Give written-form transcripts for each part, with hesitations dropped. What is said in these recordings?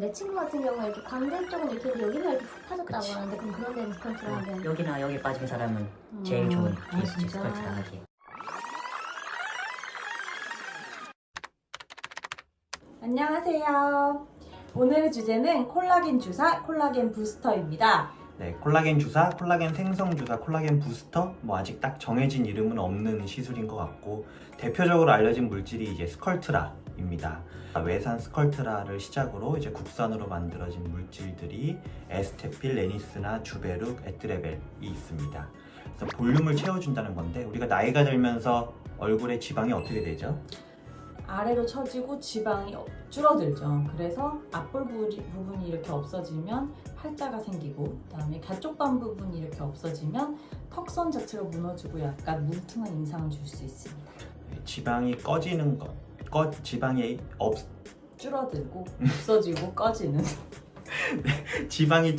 내 친구 같은 경우는 이렇게 광대 쪽은 이렇게 했는데 여기가 이렇게 훅 빠졌다고 그치. 하는데 그럼 그런 데는 스컬트를 하면 여기나 여기 빠진 사람은 제일 좋은 케이스지 진짜? 스컬트를 하기. 안녕하세요. 오늘의 주제는 콜라겐 주사, 콜라겐 부스터입니다. 네, 콜라겐 주사, 콜라겐 생성 주사, 콜라겐 부스터 뭐 아직 딱 정해진 이름은 없는 시술인 것 같고 대표적으로 알려진 물질이 이제 스컬트라입니다. 외산 스컬트라를 시작으로 이제 국산으로 만들어진 물질들이 에스테필, 레니스나 주베룩, 에트레벨이 있습니다. 그래서 볼륨을 채워준다는 건데 우리가 나이가 들면서 얼굴에 지방이 어떻게 되죠? 아래로 처지고 지방이 줄어들죠. 그래서 앞볼 부분이 이렇게 없어지면 팔자가 생기고, 그다음에 가쪽반 부분이 이렇게 없어지면 턱선 자체가 무너지고 약간 뭉퉁한 인상을 줄 수 있습니다. 지방이 꺼지는 것, 지방이 줄어들고 없어지고 꺼지는. 지방이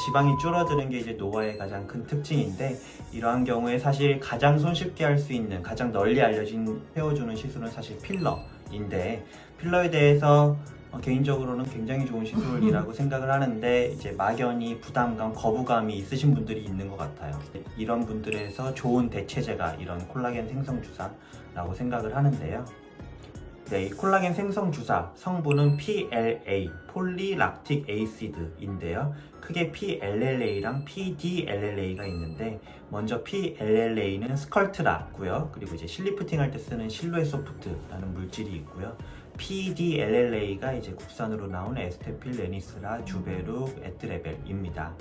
지방이 줄어드는 게 이제 노화의 가장 큰 특징인데 이러한 경우에 사실 가장 손쉽게 할 수 있는 가장 널리 알려진 세워주는 시술은 사실 필러인데 필러에 대해서 개인적으로는 굉장히 좋은 시술이라고 생각을 하는데 이제 막연히 부담감, 거부감이 있으신 분들이 있는 것 같아요. 이런 분들에서 좋은 대체제가 이런 콜라겐 생성 주사라고 생각을 하는데요. 네, 이 콜라겐 생성 주사 성분은 PLA, 폴리락틱 에이시드인데요. 크게 PLLA랑 PDLLA가 있는데 먼저 PLLA는 스컬트라고요. 그리고 이제 실리프팅 할 때 쓰는 실루엣 소프트라는 물질이 있고요. PDLLA가 이제 국산으로 나온 에스테필, 레니스라, 주베룩, 에트레벨입니다.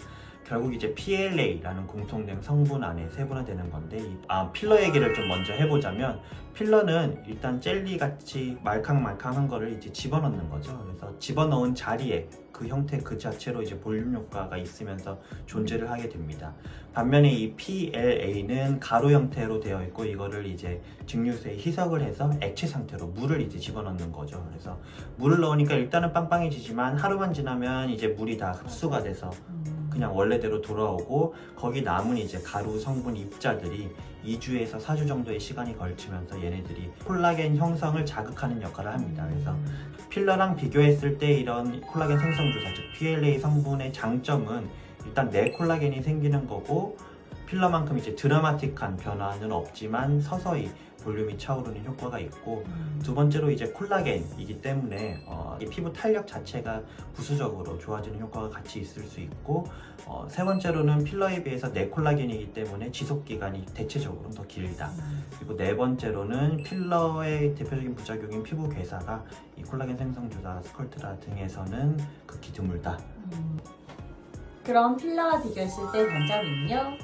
결국 이제 PLA라는 공통된 성분 안에 세분화되는 건데 필러 얘기를 좀 먼저 해보자면 필러는 일단 젤리같이 말캉말캉한 거를 이제 집어넣는 거죠. 그래서 집어넣은 자리에 그 형태 그 자체로 이제 볼륨 효과가 있으면서 존재를 하게 됩니다. 반면에 이 PLA는 가루 형태로 되어 있고 이거를 이제 증류수에 희석을 해서 액체 상태로 물을 이제 집어넣는 거죠. 그래서 물을 넣으니까 일단은 빵빵해지지만 하루만 지나면 이제 물이 다 흡수가 돼서 그냥 원래대로 돌아오고 거기 남은 이제 가루 성분 입자들이 2주에서 4주 정도의 시간이 걸치면서 얘네들이 콜라겐 형성을 자극하는 역할을 합니다. 그래서 필러랑 비교했을 때 이런 콜라겐 생성 주사, 즉 PLA 성분의 장점은 일단 내 콜라겐이 생기는 거고 필러만큼 이제 드라마틱한 변화는 없지만 서서히 볼륨이 차오르는 효과가 있고 두 번째로 이제 콜라겐이기 때문에 이 피부 탄력 자체가 부수적으로 좋아지는 효과가 같이 있을 수 있고 세 번째로는 필러에 비해서 내 콜라겐이기 때문에 지속기간이 대체적으로 더 길다. 그리고 네 번째로는 필러의 대표적인 부작용인 피부 괴사가 이 콜라겐 생성 주사, 스컬트라 등에서는 극히 드물다. 그럼 필러와 비교했을 때 단점은요?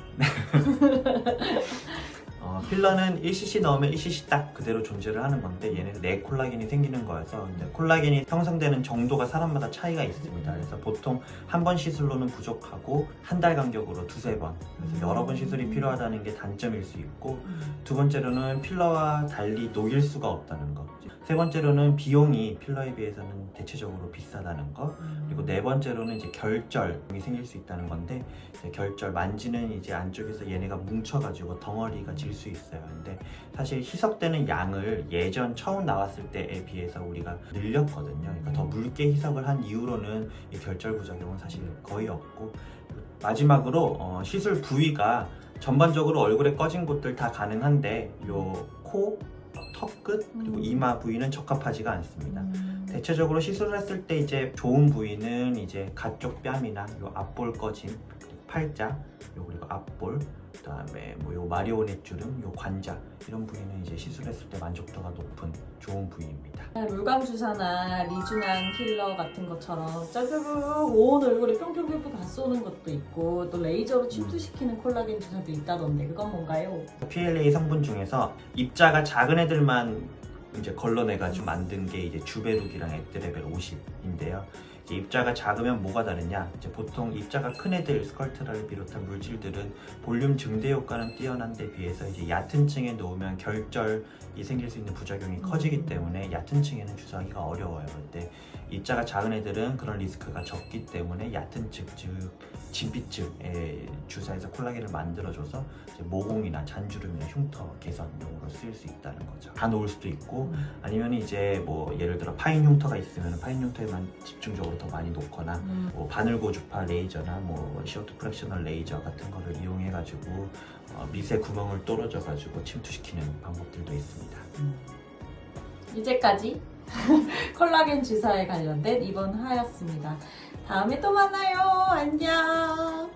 필러는 1cc 넣으면 1cc 딱 그대로 존재를 하는 건데 얘는 내 콜라겐이 생기는 거여서 근데 콜라겐이 형성되는 정도가 사람마다 차이가 있습니다. 그래서 보통 한 번 시술로는 부족하고 한 달 간격으로 두세 번 그래서 여러 번 시술이 필요하다는 게 단점일 수 있고 두 번째로는 필러와 달리 녹일 수가 없다는 거, 세 번째로는 비용이 필러에 비해서는 대체적으로 비싸다는 거, 그리고 네 번째로는 이제 결절이 생길 수 있다는 건데 이제 결절 만지는 이제 안쪽에서 얘네가 뭉쳐가지고 덩어리가 질 수 있어요. 근데 사실 희석되는 양을 예전 처음 나왔을 때에 비해서 우리가 늘렸거든요. 그러니까 더 묽게 희석을 한 이후로는 이 결절 부작용은 사실 거의 없고 마지막으로 시술 부위가 전반적으로 얼굴에 꺼진 곳들 다 가능한데 요 코, 턱 끝 그리고 이마 부위는 적합하지가 않습니다. 대체적으로 시술을 했을 때 이제 좋은 부위는 이제 가쪽 뺨이나 요 앞볼 꺼짐, 팔자, 요 그리고 앞볼, 그다음에 뭐 요 마리오넷 주름, 요 관자 이런 부위는 이제 시술했을 때 만족도가 높은 좋은 부위입니다. 물광 주사나 리주난 필러 같은 것처럼 짜르르륵 온 얼굴에 뿅뿅뿅뿅 다 쏘는 것도 있고 또 레이저로 침투시키는 콜라겐 주사도 있다던데 그건 뭔가요? PLA 성분 중에서 입자가 작은 애들만 이제 걸러내가지고 만든 게 이제 주베룩이랑 에트레벨 50인데요. 이제 입자가 작으면 뭐가 다르냐? 이제 보통 입자가 큰 애들 스컬트라를 비롯한 물질들은 볼륨 증대 효과는 뛰어난 데 비해서 이제 얕은 층에 놓으면 결절이 생길 수 있는 부작용이 커지기 때문에 얕은 층에는 주사하기가 어려워요. 근데 입자가 작은 애들은 그런 리스크가 적기 때문에 얕은 층, 즉 진피층에 주사해서 콜라겐을 만들어줘서 이제 모공이나 잔주름이나 흉터 개선용으로 쓰일 수 있다는 거죠. 다 놓을 수도 있고 아니면 이제 뭐 예를 들어 파인 흉터가 있으면 파인 흉터에만 집중적으로 더 많이 놓거나 뭐 바늘고주파 레이저나 뭐 시어트 프랙셔널 레이저 같은 거를 이용해 가지고 미세 구멍을 뚫어져 가지고 침투시키는 방법들도 있습니다. 이제까지 콜라겐 주사에 관련된 이번 화였습니다. 다음에 또 만나요. 안녕.